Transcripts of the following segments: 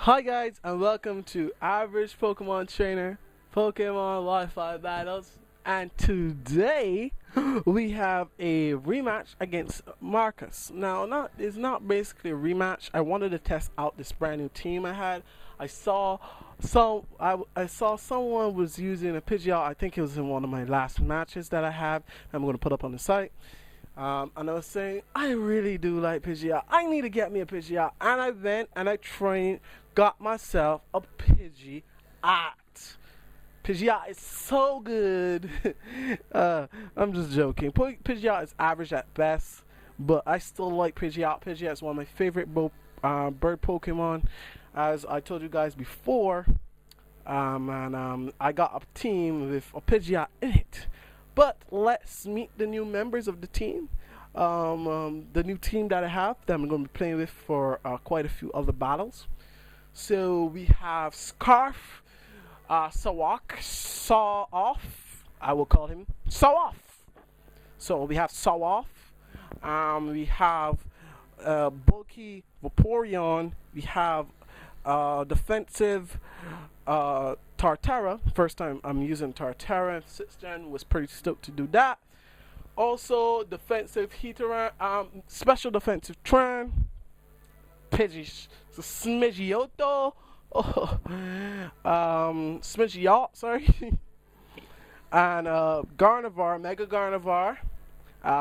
Hi guys and welcome to Average Pokemon Trainer Pokemon Wi-Fi Battles, and today we have a rematch against Marcus. Now it's not basically a rematch. I wanted to test out this brand new team I had. I saw I saw someone was using a Pidgeot. I think it was in one of my last matches that I have. I'm going to put up on the site. And I was saying, I really do like Pidgeot. I need to get me a Pidgeot. And I went and I trained, got myself a Pidgeot. Pidgeot is so good. I'm just joking. Pidgeot is average at best, but I still like Pidgeot. Pidgeot is one of my favorite bird Pokemon, as I told you guys before. I got a team with a Pidgeot in it. But let's meet the new members of the team. The new team that I have that I'm going to be playing with for quite a few other battles. So we have Scarf, Sawak, Saw Off. I will call him Saw Off. So we have Saw Off. We have Bulky Vaporeon. We have defensive Tartara. First time I'm using Tartara. 6th gen, was pretty stoked to do that. Also defensive Heateran, special defensive Tran, Pidgey Smidgioto, Smidgiot, sorry, and Gardevoir, Mega Gardevoir.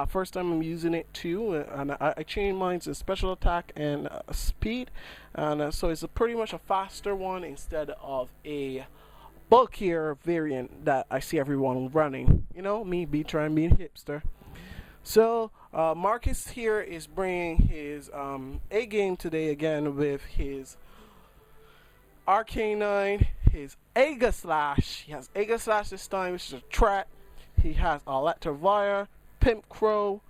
First time I'm using it too, and I changed mine to special attack and speed, and so it's pretty much a faster one instead of a bulkier variant that I see everyone running. You know, me trying being hipster. So Marcus here is bringing his A game today again with his Arcanine, his Aegislash. He has Aegislash this time, which is a threat. He has Electivire, Pimp Crow,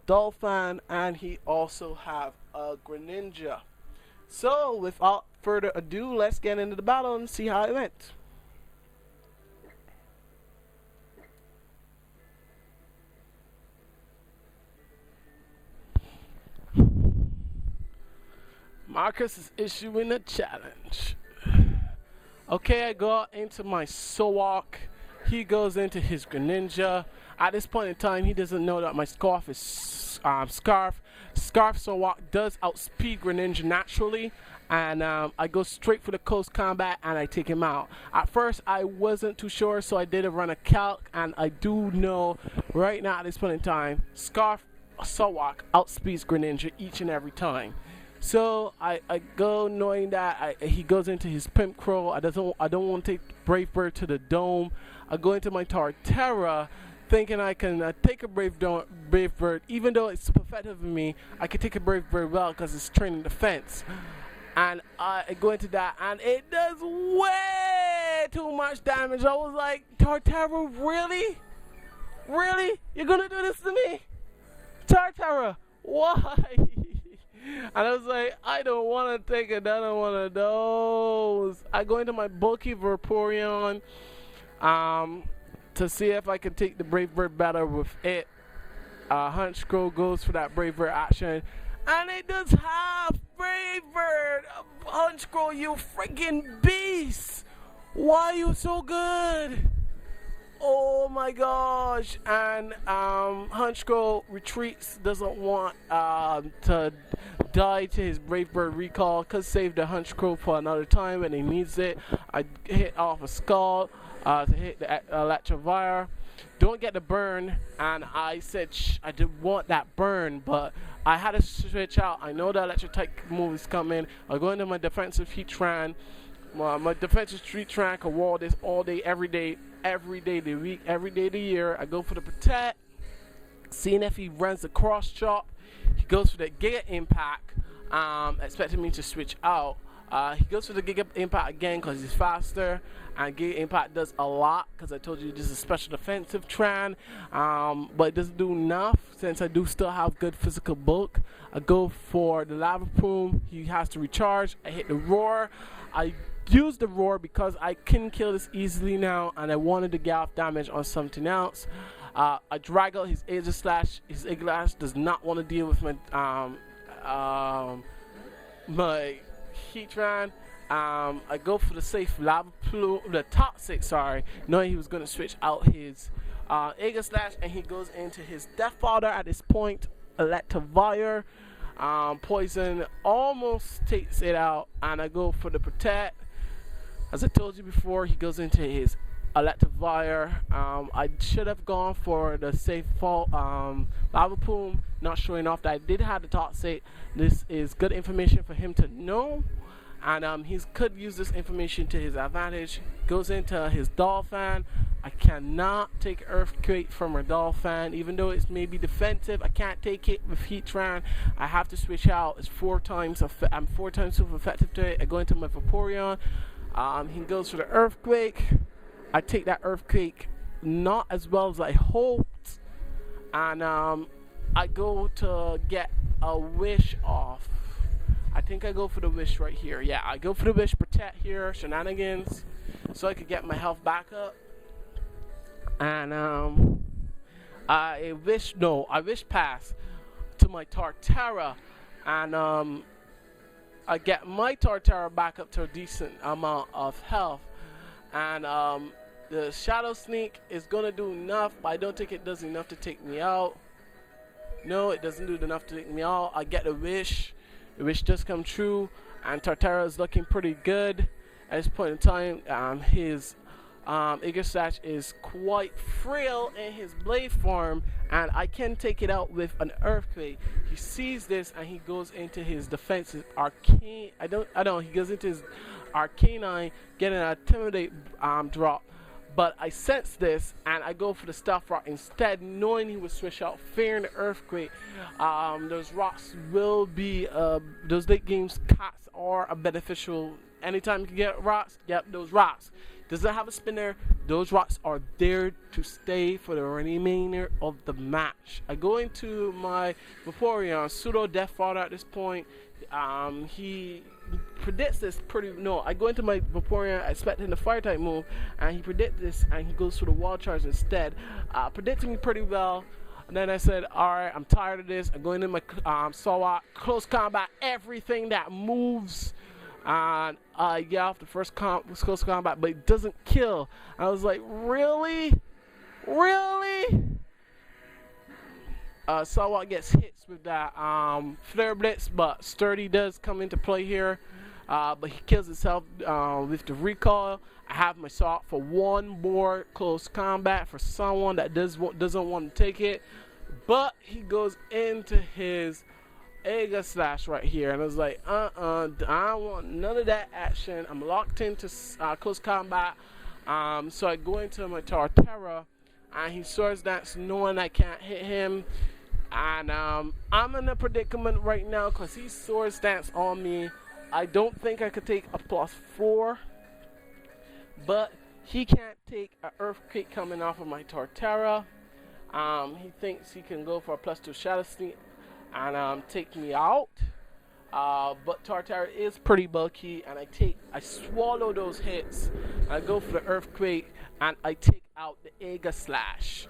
Dolphin, and he also have a Greninja. So without further ado, let's get into the battle and see how it went. Marcus is issuing a challenge. Okay, I go out into my Sawak. He goes into his Greninja. At this point in time, he doesn't know that my Scarf is Scarf. Scarf Sawak does outspeed Greninja naturally, and I go straight for the close combat and I take him out. At first, I wasn't too sure, so I did run a calc, and I do know right now at this point in time, Scarf Sawak outspeeds Greninja each and every time. So I go knowing that he goes into his Pimp Crow. I don't want to take Brave Bird to the dome. I go into my Tartara thinking I can take a Brave Bird. Even though it's super effective in me, I can take a Brave Bird well because it's training defense. And I go into that, and it does way too much damage. I was like, Tartara, really? Really? You're going to do this to me? Tartara, why? And I was like, I don't want to take another one of those. I go into my bulky Vaporeon to see if I can take the Brave Bird battle with it. Hunchcrow goes for that Brave Bird action, and it does half Brave Bird. Hunchcrow, you freaking beast! Why are you so good? Oh my gosh! And Hunchcrow retreats, doesn't want to die to his Brave Bird recall. Could save the Hunchcrow for another time when he needs it. I hit off a Skull to hit the Electivire. Don't get the burn, and I said I didn't want that burn, but I had to switch out. I know the electric type move is coming. I go into my defensive Heatran. My defensive Street Tran can wall this all day, every day of the week, every day of the year. I go for the Protect, seeing if he runs the Cross Chop. He goes for the Giga Impact, expecting me to switch out. He goes for the Giga Impact again because he's faster, and Giga Impact does a lot because I told you this is a special defensive Tran, but it doesn't do enough since I do still have good physical bulk. I go for the Lava Plume. He has to recharge. I hit the Roar. I use the Roar because I can kill this easily now, and I wanted to get off damage on something else. I drag out his Aegislash. His Aegislash does not want to deal with my Heatran. I go for the safe lava plume, the toxic, sorry, knowing he was going to switch out his Aegis Slash, and he goes into his Death Fodder at this point. Electivire. Poison almost takes it out, and I go for the Protect. As I told you before, he goes into his Electivire. I should have gone for the safe fall lava plume, not showing off that I did have the toxic. This is good information for him to know, and he could use this information to his advantage. Goes into his Dolphin. I cannot take Earthquake from a Dolphin, even though it's maybe defensive. I can't take it with Heatran. I have to switch out. It's I'm 4 times super effective to it. I go into my Vaporeon. He goes for the Earthquake. I take that Earthquake not as well as I hoped, and I go to get a Wish off. I think I go for the Wish right here. Yeah, I go for the Wish Protect here, shenanigans, so I could get my health back up. And I wish pass to my Torterra, and I get my Torterra back up to a decent amount of health, and the Shadow Sneak is gonna do enough, but I don't think it does enough to take me out. No, it doesn't do enough to take me out. I get the Wish. The Wish does come true, and Torterra is looking pretty good at this point in time. His Aegis Slash is quite frail in his blade form, and I can take it out with an Earthquake. He sees this and he goes into his defensive Arcane. He goes into his Arcanine, getting an Intimidate drop. But I sense this and I go for the Stealth Rock instead, knowing he would switch out, fearing the Earthquake. Those rocks will be, those late games cats are a beneficial. Anytime you can get rocks, yep, those rocks. Does it have a spinner? Those rocks are there to stay for the remainder of the match. I go into my Vaporeon, pseudo Death Fodder at this point. He predicts this I go into my Vaporeon expecting the Fire type move, and he predicts this, and he goes for the Wall Charge instead, predicting me pretty well. And then I said, alright, I'm tired of this. I'm going into my Sawat, close combat, everything that moves. And I get off the first close combat, but it doesn't kill. I was like, really? Sawat gets hits with that Flare Blitz, but Sturdy does come into play here. But he kills himself with the Recall. I have my Sawat for one more close combat for someone that doesn't want to take it. But he goes into his Aegis Slash right here, and I was like, I don't want none of that action. I'm locked into close combat. So I go into my Torterra, and he Swords Dance, knowing I can't hit him. And I'm in a predicament right now because he Swords Dance on me. I don't think I could take a +4, but he can't take an Earthquake coming off of my Torterra. He thinks he can go for a +2 Shadow Sneak and take me out, but Torterra is pretty bulky, and I swallow those hits. I go for the Earthquake, and I take out the Aegis Slash.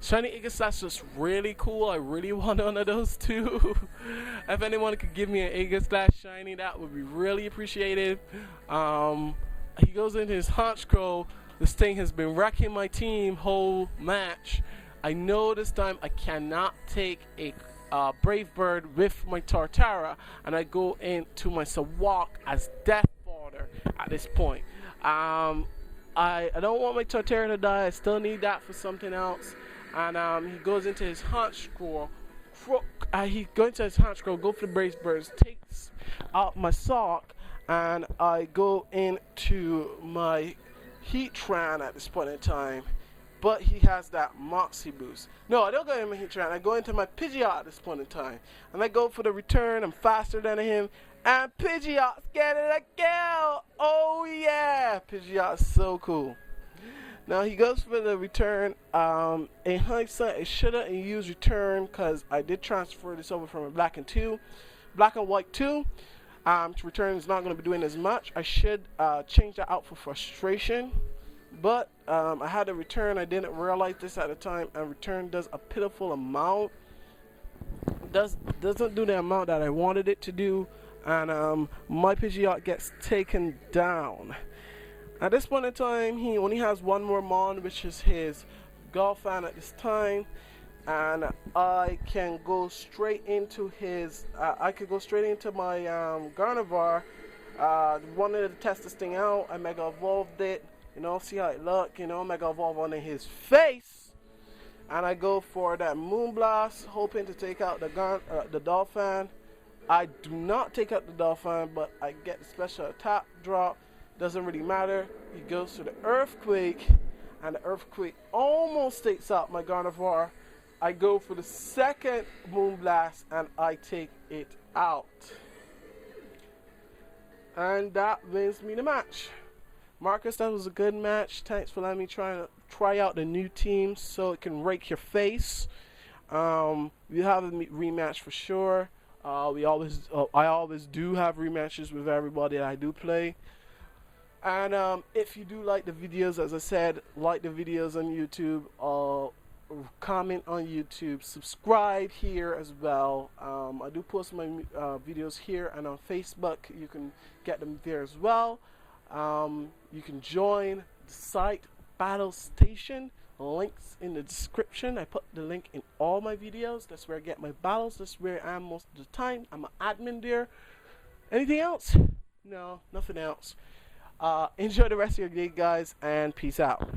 Shiny Aegis Slash was really cool. I really want one of those too. If anyone could give me an Aegis Slash shiny, that would be really appreciated. He goes into his Honchkrow. This thing has been wrecking my team whole match. I know this time I cannot take a Brave Bird with my Torterra, and I go into my Sawak as Death Fodder at this point. I don't want my Torterra to die. I still need that for something else. And he goes into his Honchkrow. He goes into his Honchkrow, go for the Brave Birds, takes out my Sock, and I go into my Heatran at this point in time. But he has that Moxie boost. No, I don't go into my Heatran. I go into my Pidgeot at this point in time. And I go for the return. I'm faster than him. And Pidgeot's getting a kill. Oh, yeah. Pidgeot's so cool. Now, he goes for the return. In hindsight, I should have used return because I did transfer this over from a Black and White 2. Return is not going to be doing as much. I should change that out for Frustration. But I had a return. I didn't realize this at the time, and return does a pitiful amount. Doesn't do the amount that I wanted it to do. and my Pidgeot gets taken down. At this point in time, he only has one more Mon, which is his Golfan at this time, and I can go straight into his. I could go straight into my Gardevoir. Wanted to test this thing out. I Mega Evolved it. You know, see how it look. You know, Mega Evolve on his face, and I go for that Moonblast, hoping to take out the Dolphin. I do not take out the Dolphin, but I get the special attack drop. Doesn't really matter. He goes to the Earthquake, and the Earthquake almost takes out my Gardevoir. I go for the second Moonblast, and I take it out. And that wins me the match. Marcus, that was a good match. Thanks for letting me try out the new teams so it can rake your face. We have a rematch for sure. I always do have rematches with everybody that I do play. And if you do like the videos, as I said, like the videos on YouTube, comment on YouTube, subscribe here as well. I do post my videos here and on Facebook. You can get them there as well. You can join the site Battle Station. Links in the description. I put the link in all my videos. That's where I get my battles. That's where I am most of the time. I'm an admin there. Anything else? No, nothing else. Enjoy the rest of your day, guys, and peace out.